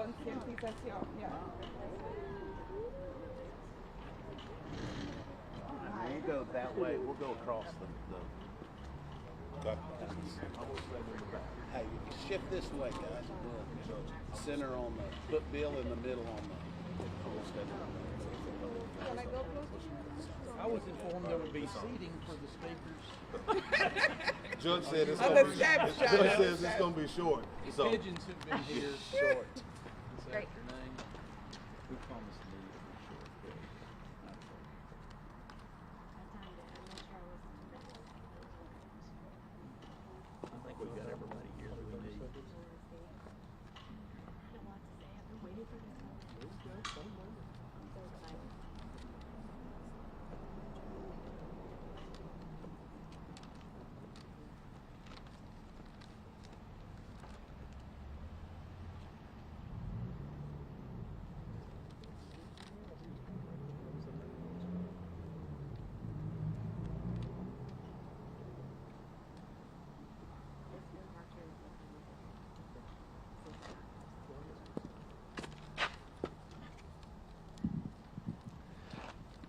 concientización, yeah. You go that way, we'll go across Hey, shift this way, guys. Center on the, put Bill in the middle on the. Can I go closer? I was informed there would be seating for the speakers. Judge said it's Oh, gonna the be. snapshot. Judge says it's gonna be short. The So pigeons have been here short this Great. afternoon. Who promised me it would be short? I think we've got everybody here that we need.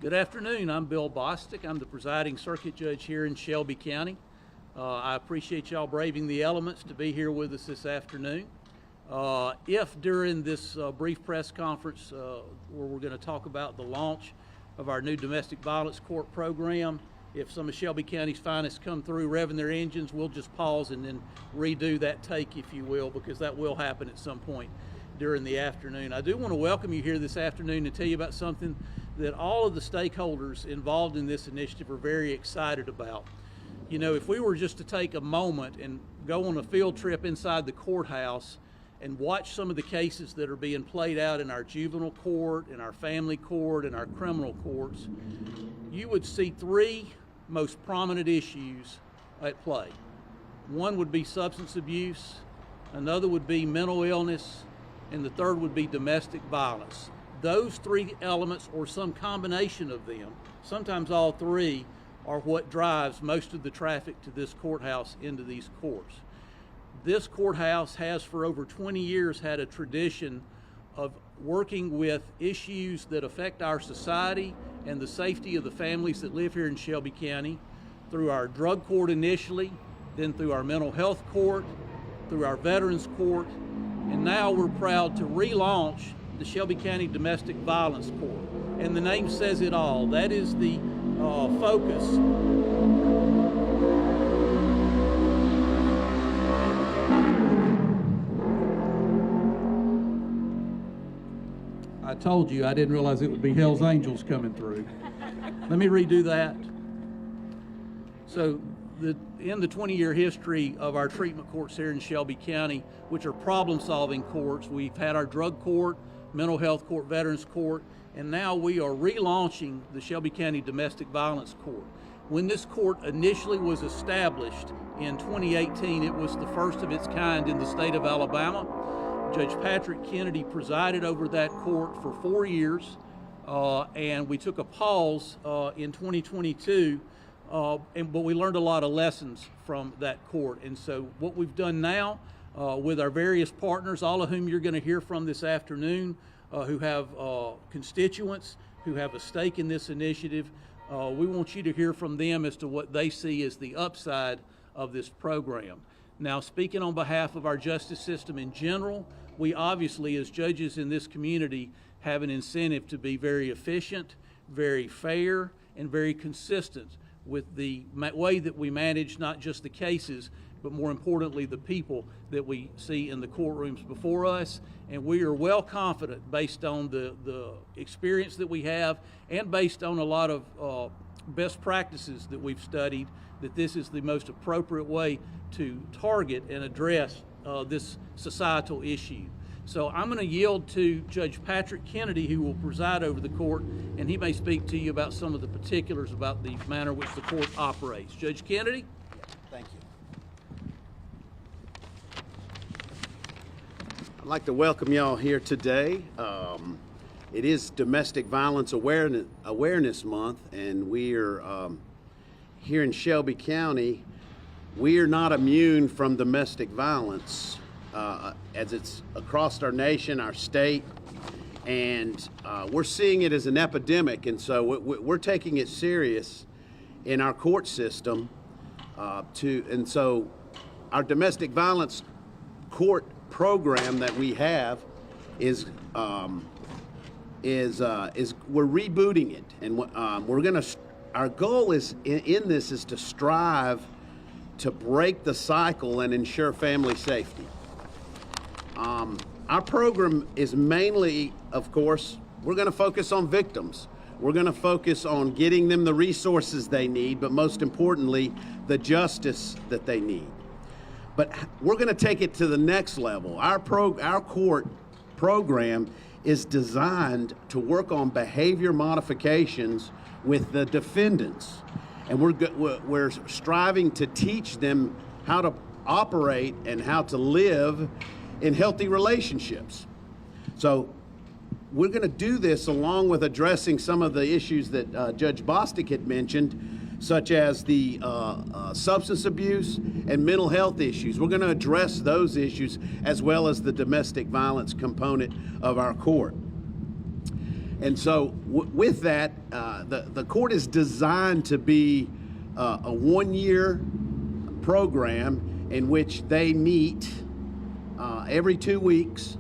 Good afternoon. I'm Bill Bostic. I'm the presiding circuit judge here in Shelby County. I appreciate y'all braving the elements to be here with us this afternoon. If during this brief press conference where we're going to talk about the launch of our new domestic violence court program, if some of Shelby County's finest come through revving their engines, we'll just pause and then redo that take, if you will, because that will happen at some point during the afternoon. I do want to welcome you here this afternoon and tell you about something that all of the stakeholders involved in this initiative are very excited about. You know, if we were just to take a moment and go on a field trip inside the courthouse and watch some of the cases that are being played out in our juvenile court, in our family court, in our criminal courts, you would see three most prominent issues at play. One would be substance abuse, another would be mental illness, and the third would be domestic violence. Those three elements, or some combination of them, sometimes all three, are what drives most of the traffic to this courthouse into these courts. This courthouse has for over 20 years had a tradition of working with issues that affect our society and the safety of the families that live here in Shelby County through our drug court initially, then through our mental health court, through our veterans court, and now we're proud to relaunch the Shelby County Domestic Violence Court. And the name says it all. That is the focus. I told you, I didn't realize it would be Hell's Angels coming through. Let me redo that. So in the 20-year history of our treatment courts here in Shelby County, which are problem-solving courts, we've had our drug court, mental health court, veterans court, and now we are relaunching the Shelby County Domestic Violence Court. When this court initially was established in 2018, it was the first of its kind in the state of Alabama. Judge Patrick Kennedy presided over that court for 4 years, and we took a pause in 2022, but we learned a lot of lessons from that court. And so what we've done now with our various partners, all of whom you're going to hear from this afternoon, who have constituents, who have a stake in this initiative, we want you to hear from them as to what they see as the upside of this program. Now, speaking on behalf of our justice system in general, we obviously, as judges in this community, have an incentive to be very efficient, very fair, and very consistent with the way that we manage not just the cases, but more importantly, the people that we see in the courtrooms before us. And we are well confident, based on the experience that we have and based on a lot of best practices that we've studied, that this is the most appropriate way to target and address this societal issue. So I'm going to yield to Judge Patrick Kennedy, who will preside over the court, and he may speak to you about some of the particulars about the manner in which the court operates. Judge Kennedy? Thank you. I'd like to welcome y'all here today. It is Domestic Violence Awareness Month, and we are here in Shelby County. We are not immune from domestic violence. as it's across our nation, our state, and we're seeing it as an epidemic. And so we're taking it serious in our court system. And so our domestic violence court program that we have is we're rebooting it, and we're going to. Our goal is in this is to strive to break the cycle and ensure family safety. Our program is mainly, of course, we're going to focus on victims. We're going to focus on getting them the resources they need, but most importantly, the justice that they need. But we're going to take it to the next level. Our court program is designed to work on behavior modifications with the defendants. And we're striving to teach them how to operate and how to live in healthy relationships. So we're going to do this along with addressing some of the issues that Judge Bostic had mentioned, such as the substance abuse and mental health issues. We're going to address those issues as well as the domestic violence component of our court. And so with that, the court is designed to be a one-year program in which they meet every 2 weeks,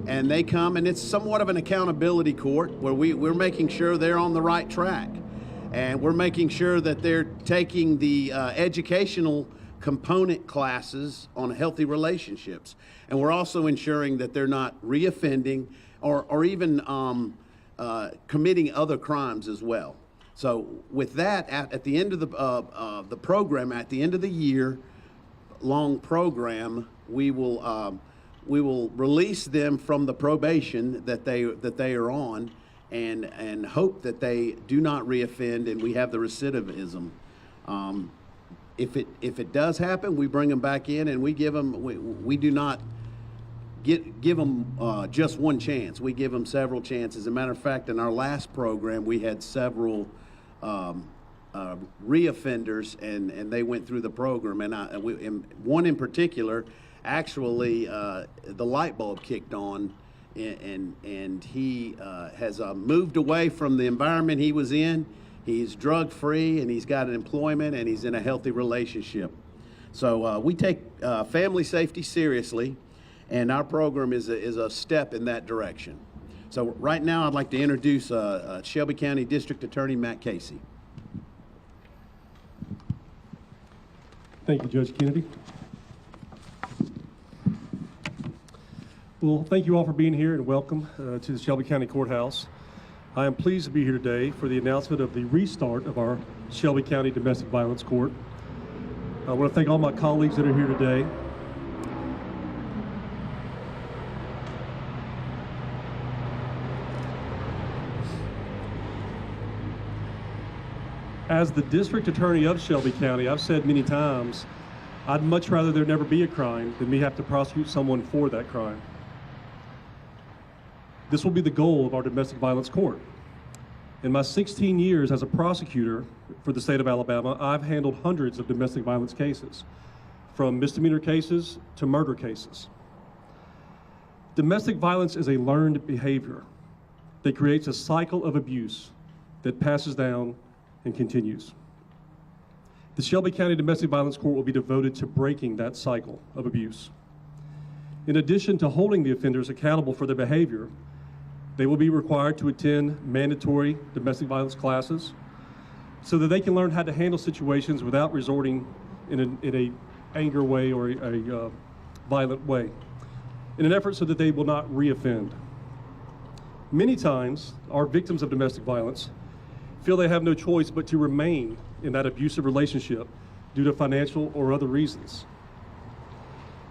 and they come, and it's somewhat of an accountability court where we're making sure they're on the right track, and we're making sure that they're taking the educational component classes on healthy relationships, and we're also ensuring that they're not reoffending or even committing other crimes as well. So with that, at the end of the program, at the end of the year-long program, we will release them from the probation that they are on, and hope that they do not reoffend, and we have the recidivism. If it does happen, we bring them back in, and we give them. We do not give them just one chance. We give them several chances. As a matter of fact, in our last program, we had several reoffenders, and they went through the program. And one in particular, actually, the light bulb kicked on, and he has moved away from the environment he was in. He's drug-free, and he's got an employment, and he's in a healthy relationship. So we take family safety seriously, and our program is a step in that direction. So right now, I'd like to introduce Shelby County District Attorney Matt Casey. Thank you, Judge Kennedy. Well, thank you all for being here, and welcome to the Shelby County Courthouse. I am pleased to be here today for the announcement of the restart of our Shelby County Domestic Violence Court. I want to thank all my colleagues that are here today. As the District Attorney of Shelby County, I've said many times, I'd much rather there never be a crime than me have to prosecute someone for that crime. This will be the goal of our domestic violence court. In my 16 years as a prosecutor for the state of Alabama, I've handled hundreds of domestic violence cases, from misdemeanor cases to murder cases. Domestic violence is a learned behavior that creates a cycle of abuse that passes down and continues. The Shelby County Domestic Violence Court will be devoted to breaking that cycle of abuse. In addition to holding the offenders accountable for their behavior, they will be required to attend mandatory domestic violence classes so that they can learn how to handle situations without resorting in a anger way or a violent way, in an effort so that they will not reoffend. Many times, our victims of domestic violence feel they have no choice but to remain in that abusive relationship due to financial or other reasons.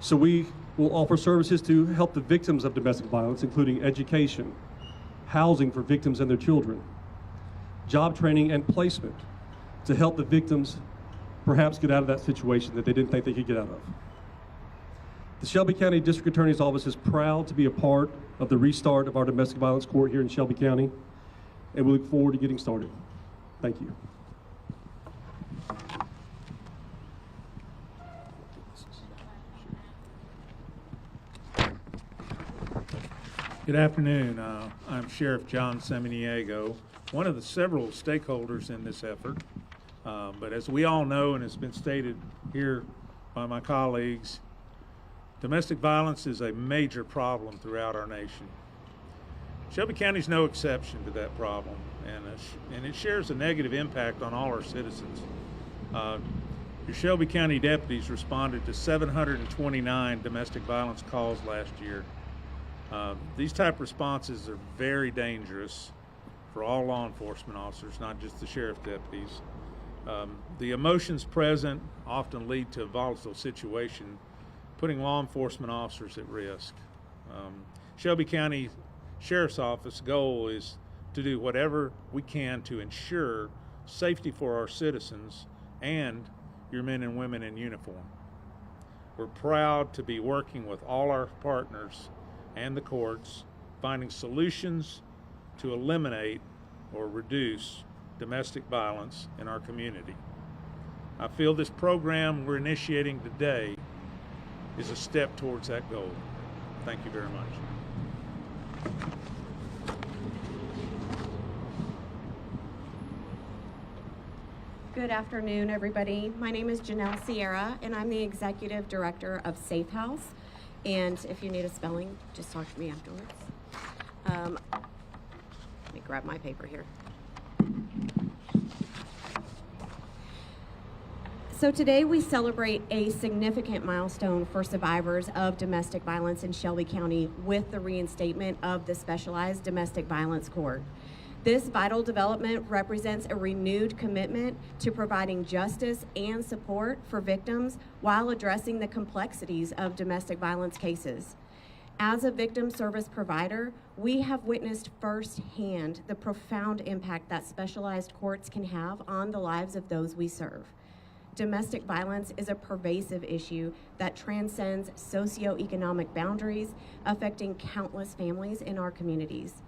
So we will offer services to help the victims of domestic violence, including education, housing for victims and their children, job training and placement to help the victims perhaps get out of that situation that they didn't think they could get out of. The Shelby County District Attorney's Office is proud to be a part of the restart of our domestic violence court here in Shelby County, and we look forward to getting started. Thank you. Good afternoon. I'm Sheriff John Seminiego, one of the several stakeholders in this effort. But as we all know, and it's been stated here by my colleagues, domestic violence is a major problem throughout our nation. Shelby County is no exception to that problem, and it shares a negative impact on all our citizens. Your Shelby County deputies responded to 729 domestic violence calls last year. These type responses are very dangerous for all law enforcement officers, not just the sheriff deputies. The emotions present often lead to a volatile situation, putting law enforcement officers at risk. Shelby County Sheriff's Office goal is to do whatever we can to ensure safety for our citizens and your men and women in uniform. We're proud to be working with all our partners and the courts, finding solutions to eliminate or reduce domestic violence in our community. I feel this program we're initiating today is a step towards that goal. Thank you very much. Good afternoon, everybody. My name is Janelle Sierra, and I'm the Executive Director of Safe House. And if you need a spelling, just talk to me afterwards. Let me grab my paper here. So today we celebrate a significant milestone for survivors of domestic violence in Shelby County with the reinstatement of the Specialized Domestic Violence Court. This vital development represents a renewed commitment to providing justice and support for victims while addressing the complexities of domestic violence cases. As a victim service provider, we have witnessed firsthand the profound impact that specialized courts can have on the lives of those we serve. Domestic violence is a pervasive issue that transcends socioeconomic boundaries, affecting countless families in our communities.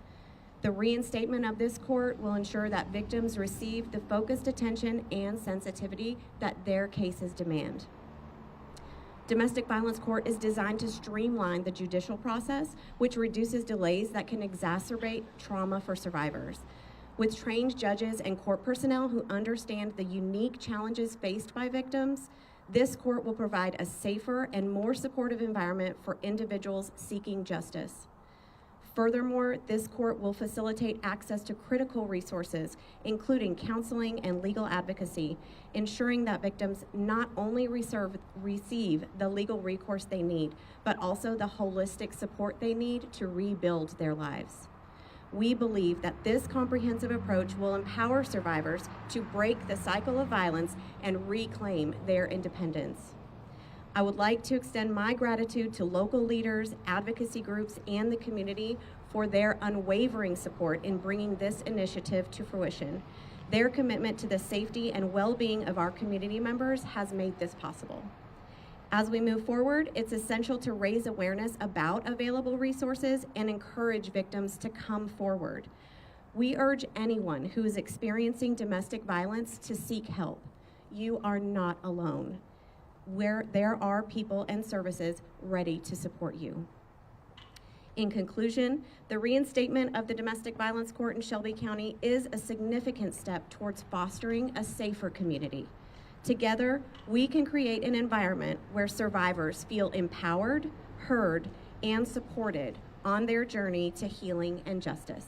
The reinstatement of this court will ensure that victims receive the focused attention and sensitivity that their cases demand. Domestic Violence Court is designed to streamline the judicial process, which reduces delays that can exacerbate trauma for survivors. With trained judges and court personnel who understand the unique challenges faced by victims, this court will provide a safer and more supportive environment for individuals seeking justice. Furthermore, this court will facilitate access to critical resources, including counseling and legal advocacy, ensuring that victims not only receive the legal recourse they need, but also the holistic support they need to rebuild their lives. We believe that this comprehensive approach will empower survivors to break the cycle of violence and reclaim their independence. I would like to extend my gratitude to local leaders, advocacy groups, and the community for their unwavering support in bringing this initiative to fruition. Their commitment to the safety and well-being of our community members has made this possible. As we move forward, it's essential to raise awareness about available resources and encourage victims to come forward. We urge anyone who is experiencing domestic violence to seek help. You are not alone. Where there are people and services ready to support you. In conclusion, the reinstatement of the Domestic Violence Court in Shelby County is a significant step towards fostering a safer community. Together, we can create an environment where survivors feel empowered, heard, and supported on their journey to healing and justice.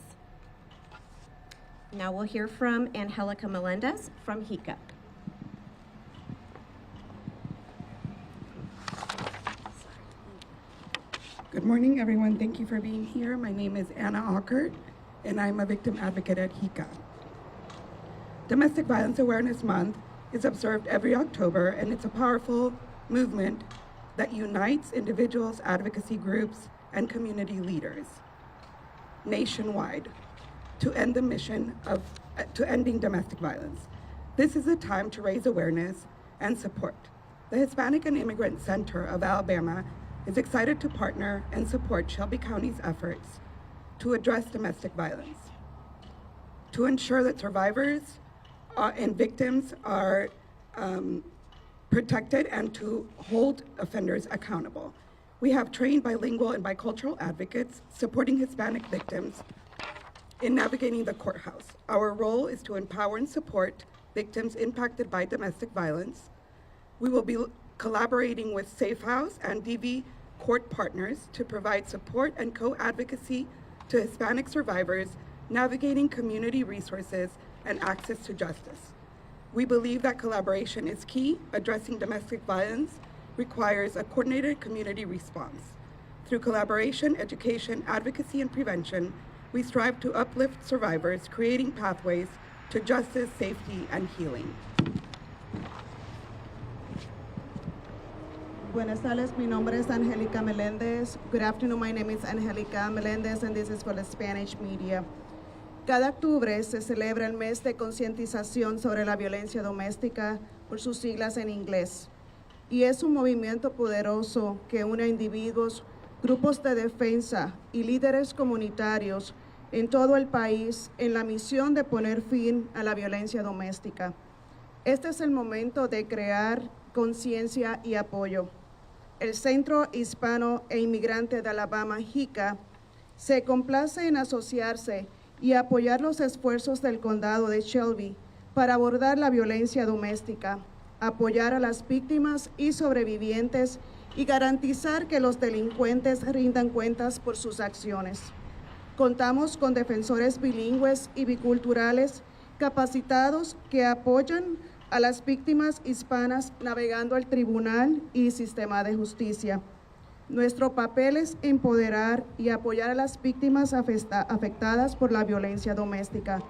Now we'll hear from Angelica Melendez from HICA. Good morning, everyone. Thank you for being here. My name is Anna Aukert, and I'm a victim advocate at HICA. Domestic Violence Awareness Month is observed every October, and it's a powerful movement that unites individuals, advocacy groups, and community leaders nationwide to end the mission to ending domestic violence. This is a time to raise awareness and support. The Hispanic and Immigrant Center of Alabama is excited to partner and support Shelby County's efforts to address domestic violence, to ensure that survivors and victims are protected, and to hold offenders accountable. We have trained bilingual and bicultural advocates supporting Hispanic victims in navigating the courthouse. Our role is to empower and support victims impacted by domestic violence. We will be collaborating with Safe House and DV court partners to provide support and co-advocacy to Hispanic survivors navigating community resources and access to justice. We believe that collaboration is key. Addressing domestic violence requires a coordinated community response. Through collaboration, education, advocacy, and prevention, we strive to uplift survivors, creating pathways to justice, safety, and healing. Buenas tardes, mi nombre es Angélica Meléndez. Good afternoon, my name is Angélica Meléndez, and this is for the Spanish media. Cada octubre se celebra el mes de concientización sobre la violencia doméstica, por sus siglas en inglés. Y es un movimiento poderoso que une a individuos, grupos de defensa y líderes comunitarios en todo el país en la misión de poner fin a la violencia doméstica. Este es el momento de crear conciencia y apoyo. El Centro Hispano e Inmigrante de Alabama, HICA, se complace en asociarse y apoyar los esfuerzos del condado de Shelby para abordar la violencia doméstica, apoyar a las víctimas y sobrevivientes y garantizar que los delincuentes rindan cuentas por sus acciones. Contamos con defensores bilingües y biculturales capacitados que apoyan a las víctimas hispanas navegando el tribunal y sistema de justicia. Nuestro papel es empoderar y apoyar a las víctimas afectadas por la violencia doméstica.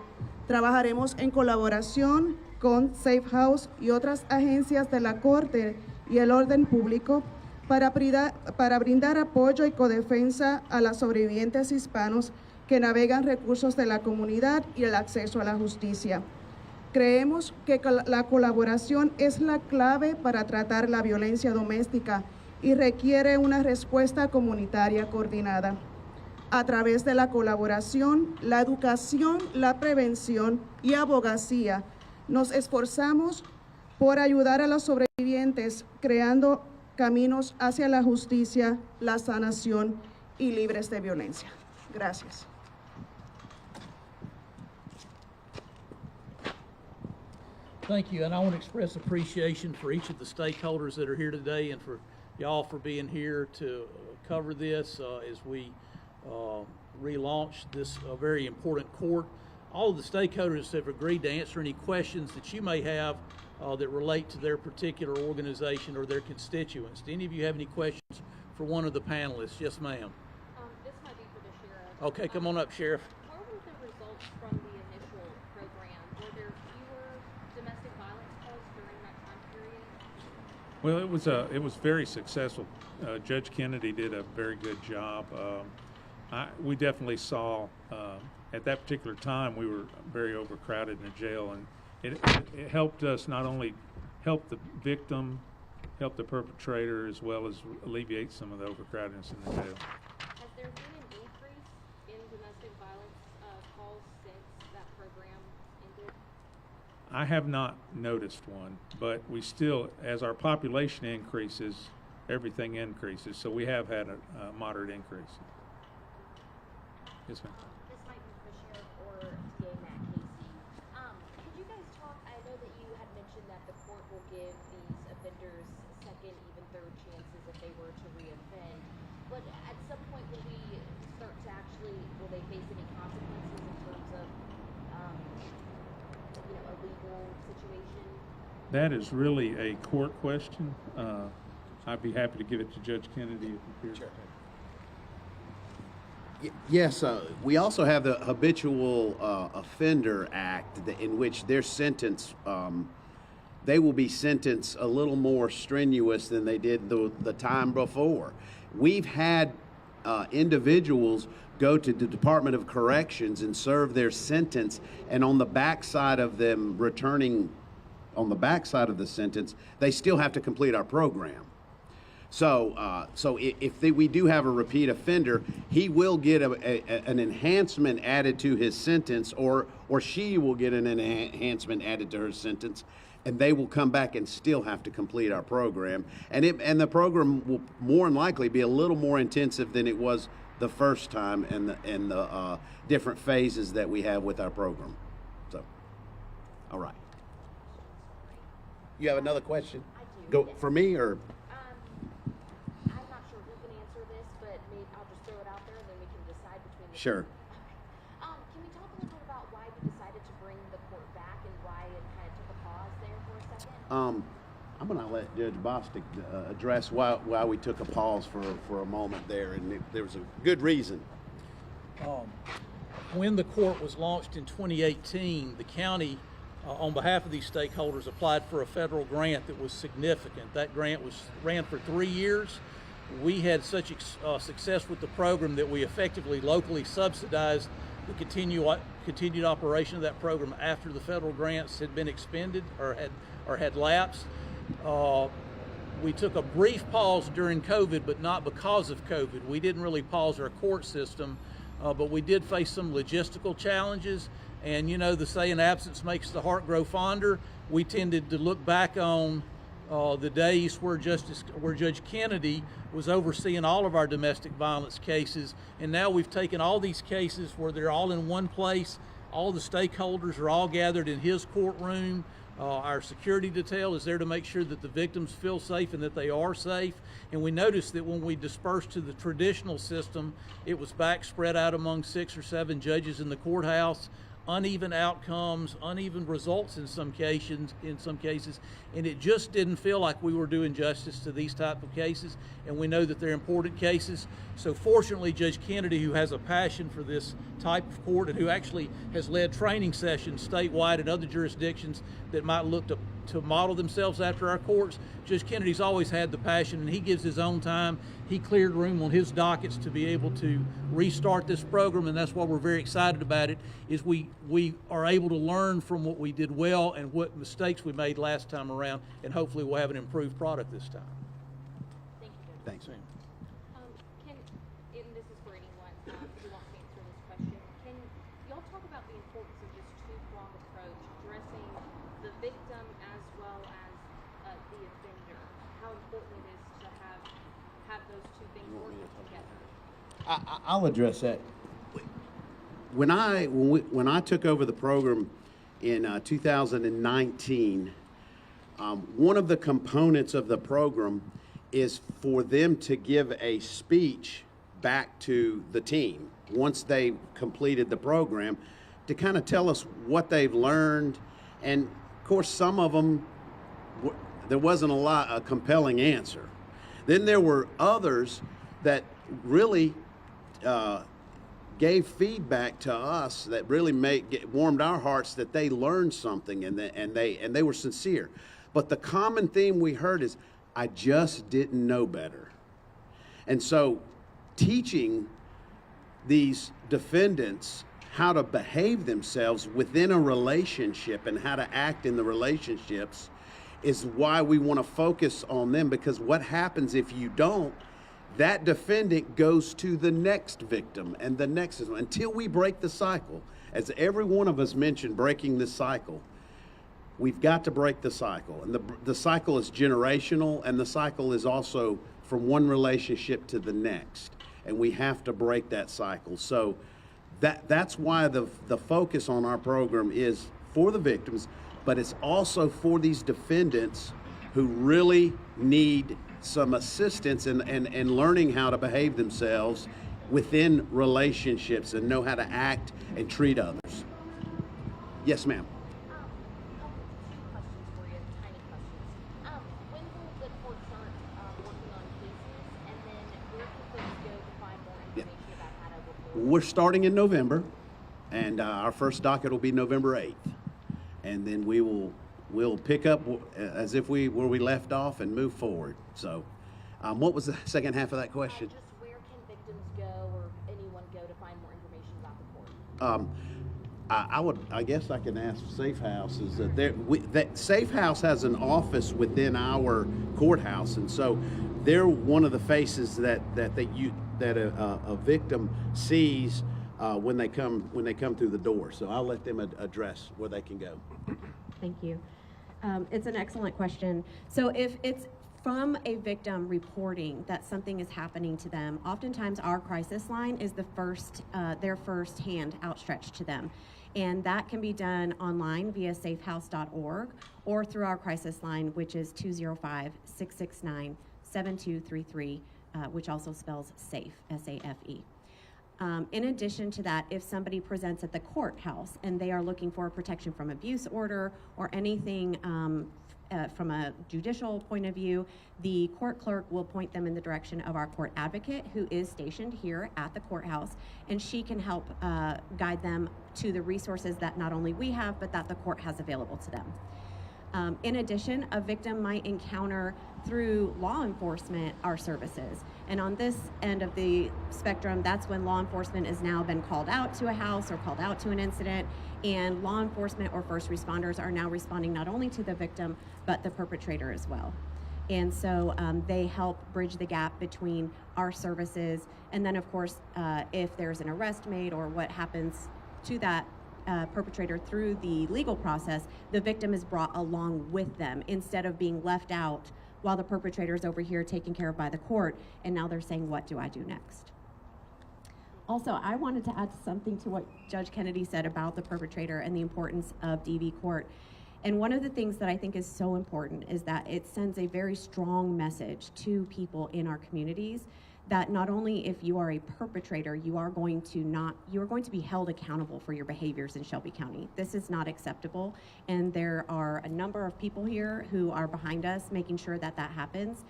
Trabajaremos en colaboración con Safe House y otras agencias de la Corte y el orden público para brindar apoyo y codefensa a las sobrevivientes hispanos que navegan recursos de la comunidad y el acceso a la justicia. Creemos que la colaboración es la clave para tratar la violencia doméstica y requiere una respuesta comunitaria coordinada. A través de la colaboración, la educación, la prevención y abogacía, nos esforzamos por ayudar a los sobrevivientes creando caminos hacia la justicia, la sanación y libres de violencia. Gracias. Thank you, and I want to express appreciation for each of the stakeholders that are here today and for y'all for being here to cover this as we relaunch this very important court. All of the stakeholders have agreed to answer any questions that you may have that relate to their particular organization or their constituents. Do any of you have any questions for one of the panelists? Yes, ma'am. This might be for the sheriff. Okay, come on up, Sheriff. What were the results from the initial program? Were there fewer domestic violence calls during that time period? Well, it was very successful. Judge Kennedy did a very good job. We definitely saw at that particular time we were very overcrowded in the jail, and it helped us not only help the victim, help the perpetrator, as well as alleviate some of the overcrowdedness in the jail. Has there been an increase in domestic violence calls since that program ended? I have not noticed one, but we still, as our population increases, everything increases. So we have had a moderate increase. Yes, ma'am. This might be for the sheriff or DA Matt Casey. Could you guys talk? I know that you had mentioned that the court will give these offenders second, even third chances if they were to reoffend. But at some point, will we start to will they face any consequences in terms of, a legal situation? That is really a court question. I'd be happy to give it to Judge Kennedy if you're here. Yes, we also have the Habitual Offender Act in which their sentence, they will be sentenced a little more strenuous than they did the time before. We've had individuals go to the Department of Corrections and serve their sentence, and on the backside of them returning, on the backside of the sentence, they still have to complete our program. So, if we do have a repeat offender, he will get an enhancement added to his sentence, or she will get an enhancement added to her sentence, and they will come back and still have to complete our program. And the program will more than likely be a little more intensive than it was the first time, and the different phases that we have with our program. So, all right. You have another question? I do. Go for me or? I'm not sure who can answer this, but maybe I'll just throw it out there and then we can decide between the Sure. Okay. Can we talk a little bit about why we decided to bring the court back and why it kind of took a pause there for a second? I'm going to let Judge Bostic address why we took a pause for a moment there, and there was a good reason. When the court was launched in 2018, the county, on behalf of these stakeholders, applied for a federal grant that was significant. That grant ran for 3 years. We had such success with the program that we effectively locally subsidized the continued operation of that program after the federal grants had been expended or had lapsed. We took a brief pause during COVID, but not because of COVID. We didn't really pause our court system, but we did face some logistical challenges. And you know, the saying, absence makes the heart grow fonder. We tended to look back on the days where Judge Kennedy was overseeing all of our domestic violence cases, and now we've taken all these cases where they're all in one place. All the stakeholders are all gathered in his courtroom. Our security detail is there to make sure that the victims feel safe and that they are safe. And we noticed that when we dispersed to the traditional system, it was back spread out among 6 or 7 judges in the courthouse. Uneven outcomes, uneven results in some cases, and it just didn't feel like we were doing justice to these type of cases, and we know that they're important cases. So fortunately, Judge Kennedy, who has a passion for this type of court and who actually has led training sessions statewide in other jurisdictions that might look to model themselves after our courts, Judge Kennedy's always had the passion, and he gives his own time. He cleared room on his dockets to be able to restart this program, and that's why we're very excited about it, is we are able to learn from what we did well and what mistakes we made last time around, and hopefully we'll have an improved product this time. Thank you, Judge. Thanks. And this is for anyone who wants to answer this question, can y'all talk about the importance of this two-pronged approach, addressing the victim as well as the offender, how important it is to have those two things working together? I'll address that. When I took over the program in 2019, one of the components of the program is for them to give a speech back to the team once they completed the program, to kind of tell us what they've learned. And of course, some of them, there wasn't a compelling answer. Then there were others that really gave feedback to us that really warmed our hearts, that they learned something and they were sincere. But the common theme we heard is, I just didn't know better. And so teaching these defendants how to behave themselves within a relationship and how to act in the relationships is why we want to focus on them, because what happens if you don't, that defendant goes to the next victim and the next one until we break the cycle. As every one of us mentioned, breaking this cycle. We've got to break the cycle. And the cycle is generational, and the cycle is also from one relationship to the next. And we have to break that cycle. So that's why the focus on our program is for the victims, but it's also for these defendants who really need some assistance in learning how to behave themselves within relationships and know how to act and treat others. Yes, ma'am. Two questions for you, tiny questions. When will the court start working on cases, and then where can folks go to find more information about how to report? We're starting in November, and our first docket will be November 8th. And then we'll pick up as if where we left off and move forward. So, what was the second half of that question? Just where can victims go or anyone go to find more information about the court? I guess I can ask Safe House. Is that Safe House has an office within our courthouse, and so they're one of the faces that a victim sees when they come through the door. So I'll let them address where they can go. Thank you. It's an excellent question. So if it's from a victim reporting that something is happening to them, oftentimes our crisis line is their first hand outstretched to them. And that can be done online via safehouse.org or through our crisis line, which is 205-669-7233, which also spells SAFE, S-A-F-E. In addition to that, if somebody presents at the courthouse and they are looking for a protection from abuse order or anything from a judicial point of view, the court clerk will point them in the direction of our court advocate, who is stationed here at the courthouse, and she can help guide them to the resources that not only we have, but that the court has available to them. In addition, a victim might encounter through law enforcement our services. And on this end of the spectrum, that's when law enforcement has now been called out to a house or called out to an incident, and law enforcement or first responders are now responding not only to the victim, but the perpetrator as well. And so they help bridge the gap between our services, and then of course, if there's an arrest made or what happens to that perpetrator through the legal process, the victim is brought along with them instead of being left out while the perpetrator is over here taken care of by the court, and now they're saying, what do I do next? Also, I wanted to add something to what Judge Kennedy said about the perpetrator and the importance of DV court. And one of the things that I think is so important is that it sends a very strong message to people in our communities that not only if you are a perpetrator, you are going to be held accountable for your behaviors in Shelby County. This is not acceptable, and there are a number of people here who are behind us making sure that that happens.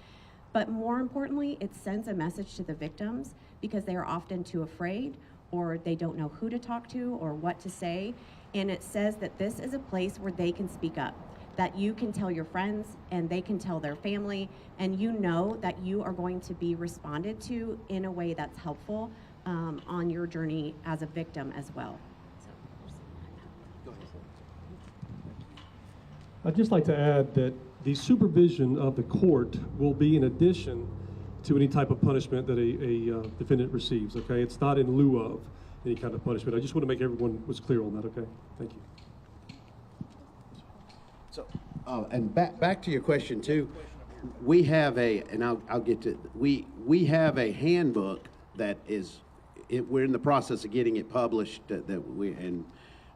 But more importantly, it sends a message to the victims because they are often too afraid, or they don't know who to talk to or what to say. And it says that this is a place where they can speak up, that you can tell your friends and they can tell their family, and you know that you are going to be responded to in a way that's helpful on your journey as a victim as well. I'd just like to add that the supervision of the court will be in addition to any type of punishment that a defendant receives, okay? It's not in lieu of any kind of punishment. I just want to make everyone was clear on that, okay? Thank you. So, and back to your question too, we have I'll get to, we have a handbook that we're in the process of getting it published and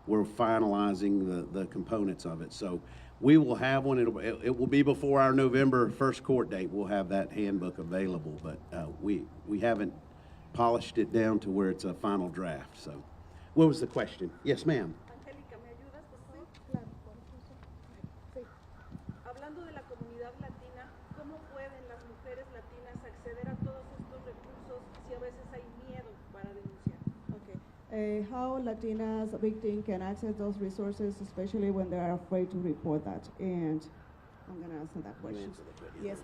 we're finalizing the components of it. So we will have one, it will be before our November 1st court date. We'll have that handbook available, but we haven't polished it down to where it's a final draft. So what was the question? Yes, ma'am. Angélica, ¿me ayudas? Sí, claro. Sí. Hablando de la comunidad latina, ¿cómo pueden las mujeres latinas acceder a todos estos recursos si a veces hay miedo para denunciar? Okay. How Latinas victims can access those resources, especially when they are afraid to report that? And I'm going to answer that question. Yes,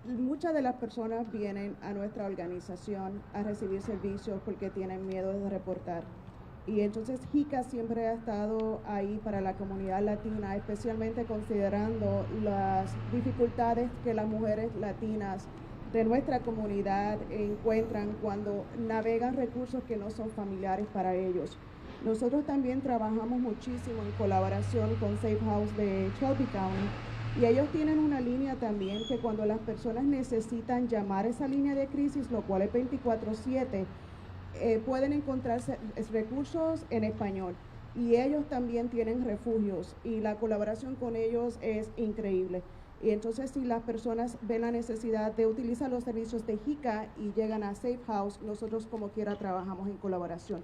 muchas de las personas vienen a nuestra organización a recibir servicios porque tienen miedo de reportar. Y entonces JICA siempre ha estado ahí para la comunidad latina, especialmente considerando las dificultades que las mujeres latinas de nuestra comunidad encuentran cuando navegan recursos que no son familiares para ellos. Nosotros también trabajamos muchísimo en colaboración con Safe House de Shelby County, y ellos tienen una línea también que cuando las personas necesitan llamar esa línea de crisis, lo cual es 24/7, pueden encontrar recursos en español. Y ellos también tienen refugios y la colaboración con ellos es increíble. Y entonces si las personas ven la necesidad de utilizar los servicios de JICA y llegan a Safe House, nosotros como quiera trabajamos en colaboración.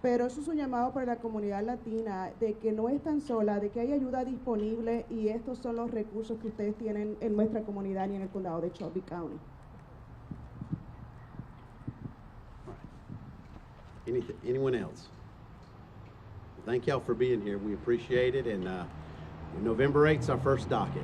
Pero eso es un llamado para la comunidad latina de que no están sola, de que hay ayuda disponible y estos son los recursos que ustedes tienen en nuestra comunidad y en el condado de Shelby County. Anyone else? Thank y'all for being here. We appreciate it, and November 8th is our first docket.